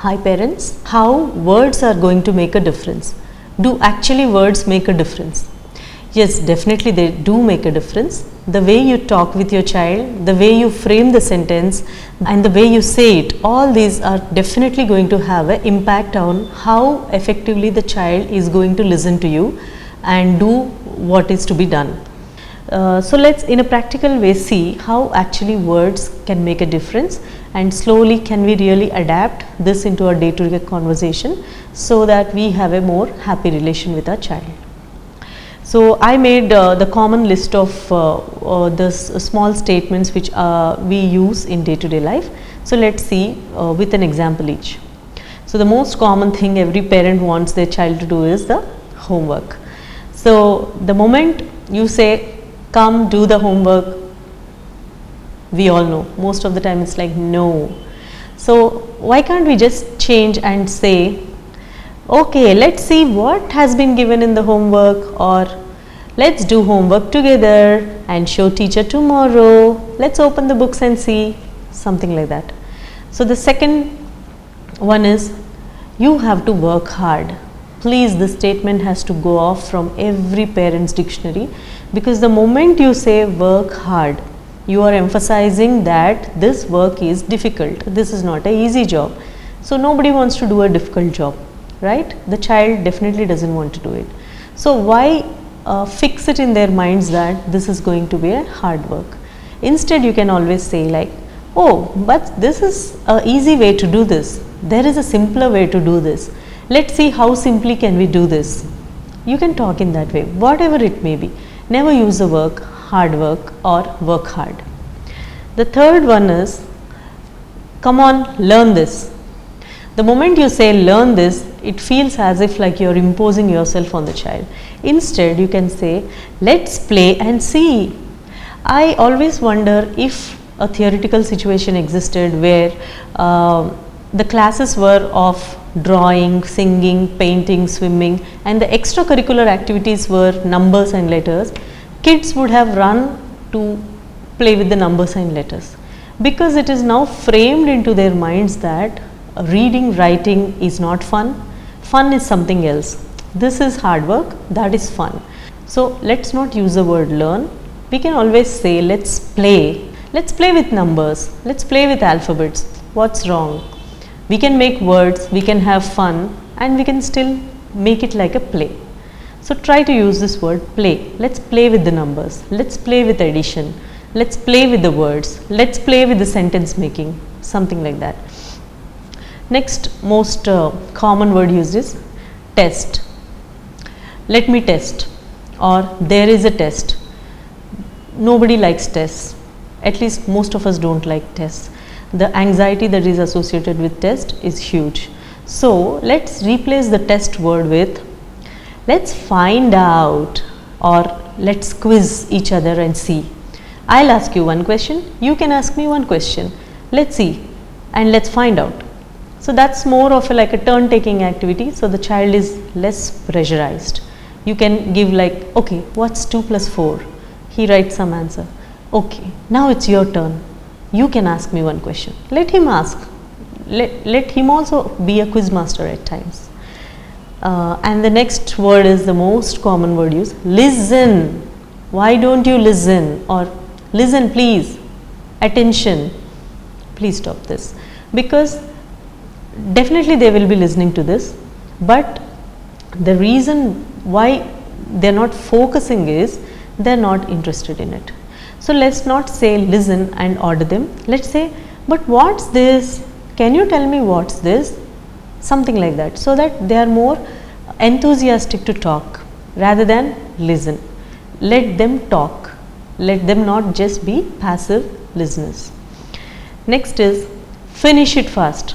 Hi parents, how words are going to make a difference? Do actually words make a difference? Yes, definitely they do make a difference. The way you talk with your child, the way you frame the sentence and the way you say it, all these are definitely going to have an impact on how effectively the child is going to listen to you and do what is to be done. So let's in a practical way see how actually words can make a difference, and slowly can we really adapt this into our day-to-day conversation so that we have a more happy relation with our child. So I made the common list of the small statements which we use in day-to-day life. So let's see with an example each. So the most common thing every parent wants their child to do is the homework. So the moment you say come do the homework, we all know most of the time it's like no. So why can't we just change and say okay, let's see what has been given in the homework, or let's do homework together and show teacher tomorrow, let's open the books and see, something like that. So the second one is you have to work hard. Please, this statement has to go off from every parent's dictionary, because the moment you say work hard, you are emphasizing that this work is difficult, this is not an easy job. So nobody wants to do a difficult job, right? The child definitely doesn't want to do it. So why fix it in their minds that this is going to be a hard work? Instead you can always say like, oh, but this is an easy way to do this, there is a simpler way to do this, let's see how simply can we do this. You can talk in that way, whatever it may be. Never use the word hard work or work hard. The third one is come on, learn this. The moment you say learn this, it feels as if like you are imposing yourself on the child. Instead you can say let's play and see. I always wonder if a theoretical situation existed where the classes were of drawing, singing, painting, swimming, and the extracurricular activities were numbers and letters. Kids would have run to play with the numbers and letters, because it is now framed into their minds that reading, writing is not fun, fun is something else, this is hard work, that is fun. So let's not use the word learn, we can always say let's play with numbers, let's play with alphabets, what's wrong? We can make words, we can have fun, and we can still make it like a play. So try to use this word play. Let's play with the numbers, let's play with addition, let's play with the words, let's play with the sentence making, something like that. Next most common word used is test. Let me test, or there is a test. Nobody likes tests, at least most of us don't like tests. The anxiety that is associated with test is huge. So let's replace the test word with let's find out, or let's quiz each other and see. I'll ask you one question, you can ask me one question, let's see and let's find out. So that's more of like a turn taking activity, so the child is less pressurized. You can give like, okay, what's 2 plus 4? He writes some answer. Okay, now it's your turn. You can ask me one question. Let him ask. Let him also be a quiz master at times. And the next word is the most common word used, listen. Why don't you listen? Or listen please, attention. Please stop this, because definitely they will be listening to this, but the reason why they are not focusing is they are not interested in it. So let's not say listen and order them, let's say but what's this, can you tell me what's this, something like that, so that they are more enthusiastic to talk rather than listen. Let them talk, let them not just be passive listeners. Next is finish it fast.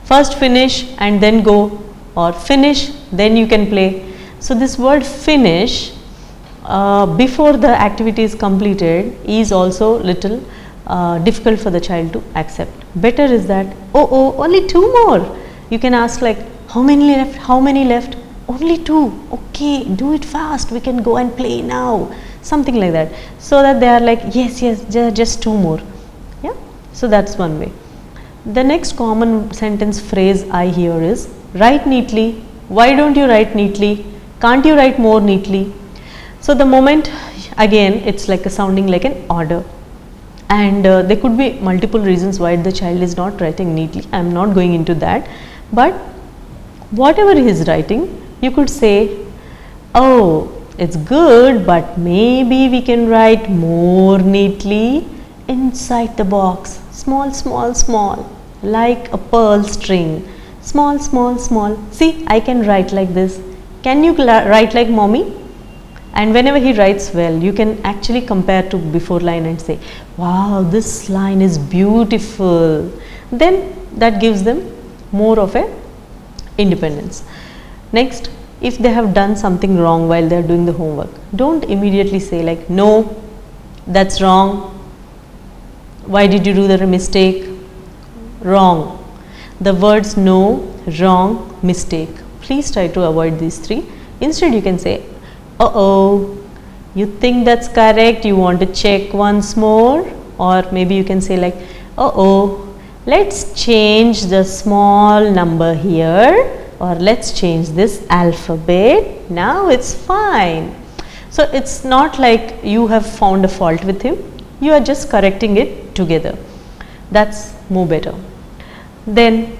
First finish and then go, or finish then you can play. So this word finish before the activity is completed is also little difficult for the child to accept. Better is that oh only 2 more. You can ask like how many left, how many left, only 2, okay, do it fast, we can go and play now, something like that, so that they are like yes just 2 more. Yeah, so that's one way. The next common sentence phrase I hear is write neatly. Why don't you write neatly? Can't you write more neatly? So the moment, again, it's like sounding like an order, and there could be multiple reasons why the child is not writing neatly. I am not going into that, but whatever he is writing, you could say, oh, it's good, but maybe we can write more neatly inside the box, small, small, small, like a pearl string, small, small, small. See, I can write like this. Can you write like mommy? And whenever he writes well, you can actually compare to before line and say, wow, this line is beautiful. Then that gives them more of a independence. Next, if they have done something wrong while they are doing the homework, don't immediately say like, no, that's wrong. Why did you do that mistake? Wrong. The words no, wrong, mistake. Please try to avoid these three. Instead, you can say, uh-oh, you think that's correct, you want to check once more, or maybe you can say like, uh-oh, let's change the small number here, or let's change this alphabet, now it's fine. So it's not like you have found a fault with him, you are just correcting it together. That's more better. Then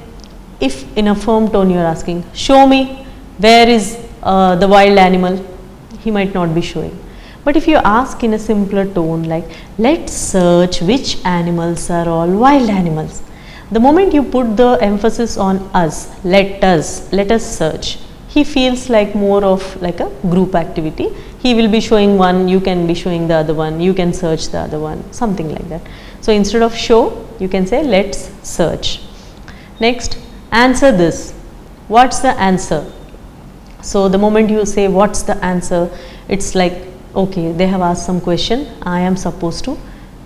if in a firm tone you are asking, show me where is the wild animal, he might not be showing. But if you ask in a simpler tone like, let's search which animals are all wild animals. The moment you put the emphasis on us, let us search, he feels like more of like a group activity. He will be showing one, you can be showing the other one, you can search the other one, something like that. So instead of show, you can say let's search. Next, answer this. What's the answer? So the moment you say what's the answer, it's like, okay, they have asked some question, I am supposed to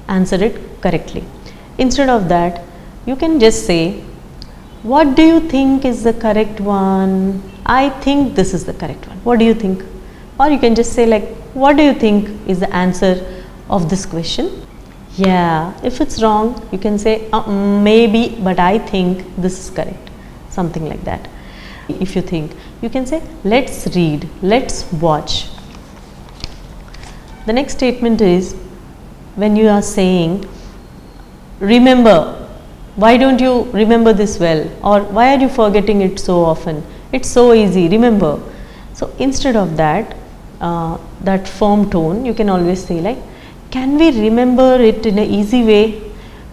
answer it correctly. Instead of that, you can just say, what do you think is the correct one? I think this is the correct one. What do you think? Or you can just say like, what do you think is the answer of this question? Yeah, if it's wrong, you can say maybe, but I think this is correct. Something like that. If you think, you can say let's read, let's watch. The next statement is when you are saying remember, why don't you remember this well, or why are you forgetting it so often, it's so easy, remember. So instead of that, that firm tone, you can always say like, can we remember it in an easy way?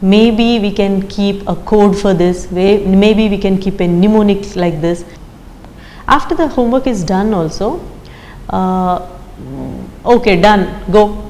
Maybe we can keep a code for this, maybe we can keep a mnemonic like this. After the homework is done also, okay, done, go.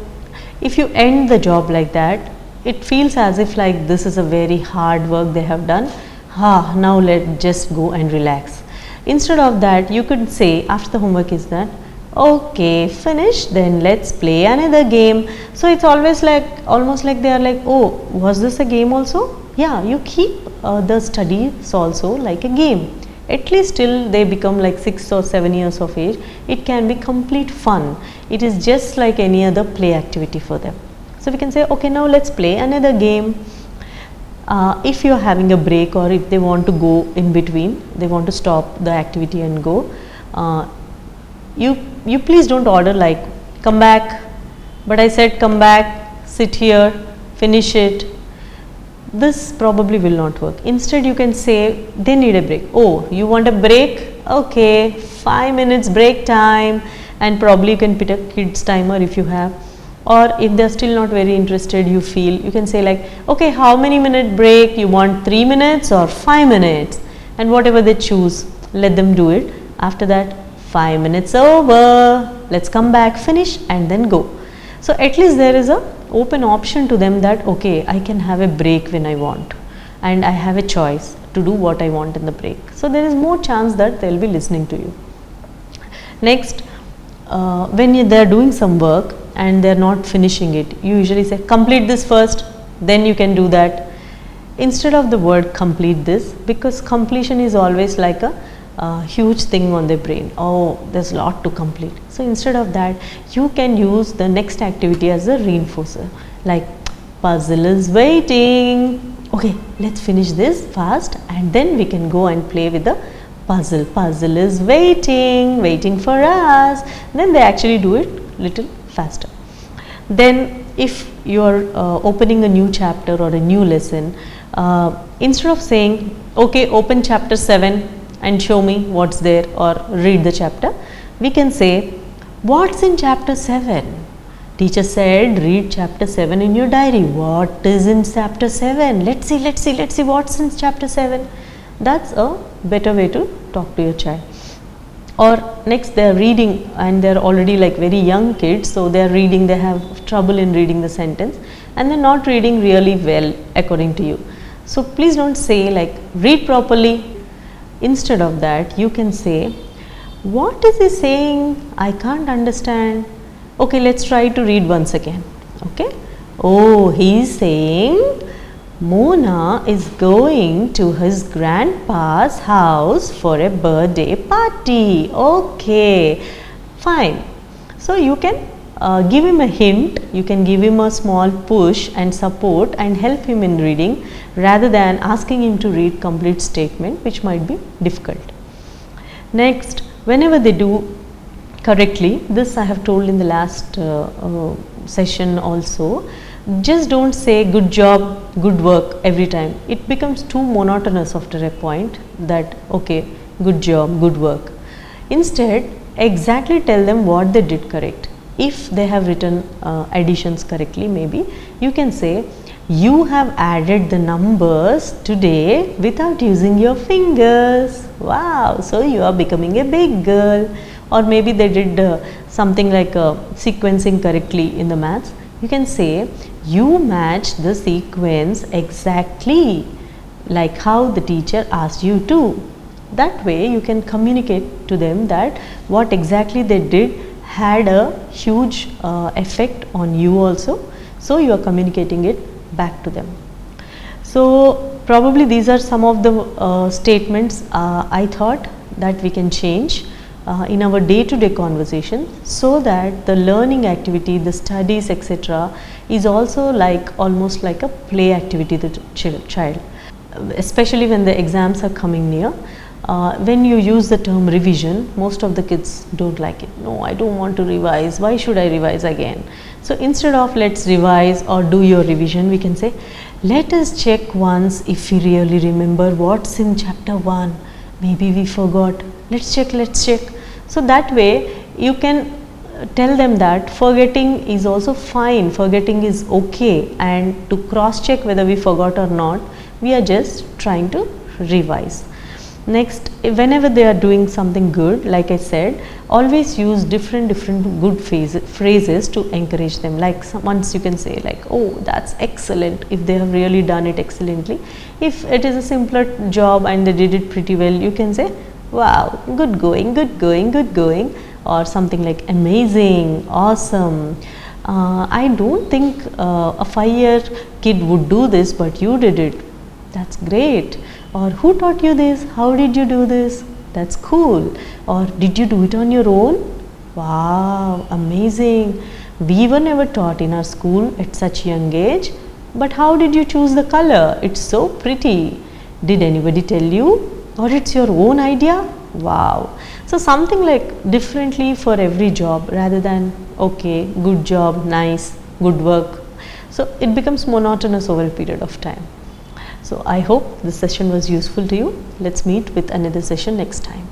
If you end the job like that, it feels as if like this is a very hard work they have done. Now let's just go and relax. Instead of that, you could say after the homework is done, okay, finished, then let's play another game. So it's always like, almost like they are like, oh, was this a game also? Yeah, you keep the studies also like a game. At least till they become like 6 or 7 years of age, it can be complete fun. It is just like any other play activity for them. So we can say, okay, now let's play another game. If you are having a break, or if they want to go in between, they want to stop the activity and go, you please don't order like come back, but I said come back, sit here, finish it. This probably will not work. Instead you can say they need a break. Oh, you want a break? Okay, 5 minutes break time, and probably you can put a kids timer if you have. Or if they are still not very interested, you feel, you can say like, okay, how many minute break? You want 3 minutes or 5 minutes? And whatever they choose, let them do it. After that, 5 minutes over, let's come back, finish, and then go. So at least there is a open option to them that okay, I can have a break when I want, and I have a choice to do what I want in the break. So there is more chance that they will be listening to you. Next, when they are doing some work and they are not finishing it, you usually say complete this first, then you can do that. Instead of the word complete this, because completion is always like a huge thing on their brain. Oh, there's a lot to complete. So instead of that, you can use the next activity as a reinforcer, like puzzle is waiting. okay, let's finish this fast and then we can go and play with the puzzle. Puzzle is waiting for us. Then they actually do it little faster. Then if you are opening a new chapter or a new lesson, instead of saying, okay, open chapter 7 and show me what's there or read the chapter, we can say, what's in chapter 7? Teacher said read chapter 7 in your diary. What is in chapter 7? Let's see what's in chapter 7. That's a better way to talk to your child. Or next, they are reading and they are already like very young kids, so they are reading, they have trouble in reading the sentence and they are not reading really well according to you. So please don't say like read properly. Instead of that, you can say, what is he saying? I can't understand. Okay, let's try to read once again. Okay. Oh, he is saying Mona is going to his grandpa's house for a birthday party. Okay, fine. So you can give him a hint, you can give him a small push and support and help him in reading rather than asking him to read complete statement, which might be difficult. Next, whenever they do correctly, this I have told in the last session also, just don't say good job, good work every time. It becomes too monotonous after a point that okay, good job, good work. Instead, exactly tell them what they did correct. If they have written additions correctly, maybe you can say, you have added the numbers today without using your fingers. Wow, so you are becoming a big girl. Or maybe they did something like sequencing correctly in the maths. You can say, you match the sequence exactly like how the teacher asked you to. That way you can communicate to them that what exactly they did had a huge effect on you also. So you are communicating it back to them. So probably these are some of the statements I thought that we can change in our day-to-day conversation, so that the learning activity, the studies, etc. is also like almost like a play activity to the child, especially when the exams are coming near. When you use the term revision, most of the kids don't like it. No, I don't want to revise. Why should I revise again? So instead of let's revise or do your revision, we can say, let us check once if we really remember what's in chapter 1. Maybe we forgot. Let's check. So that way you can tell them that forgetting is also fine, forgetting is okay, and to cross check whether we forgot or not, we are just trying to revise. Next, whenever they are doing something good, like I said, always use different good phrases to encourage them. Like once you can say like, oh, that's excellent, if they have really done it excellently. If it is a simpler job and they did it pretty well, you can say, wow, good going, or something like amazing, awesome. I don't think a 5-year kid would do this, but you did it. That's great. Or who taught you this? How did you do this? That's cool. Or did you do it on your own? Wow, amazing. We were never taught in our school at such young age. But how did you choose the color? It's so pretty. Did anybody tell you? Or it's your own idea? Wow. So something like differently for every job rather than okay, good job, nice, good work. So it becomes monotonous over a period of time. So I hope this session was useful to you. Let's meet with another session next time.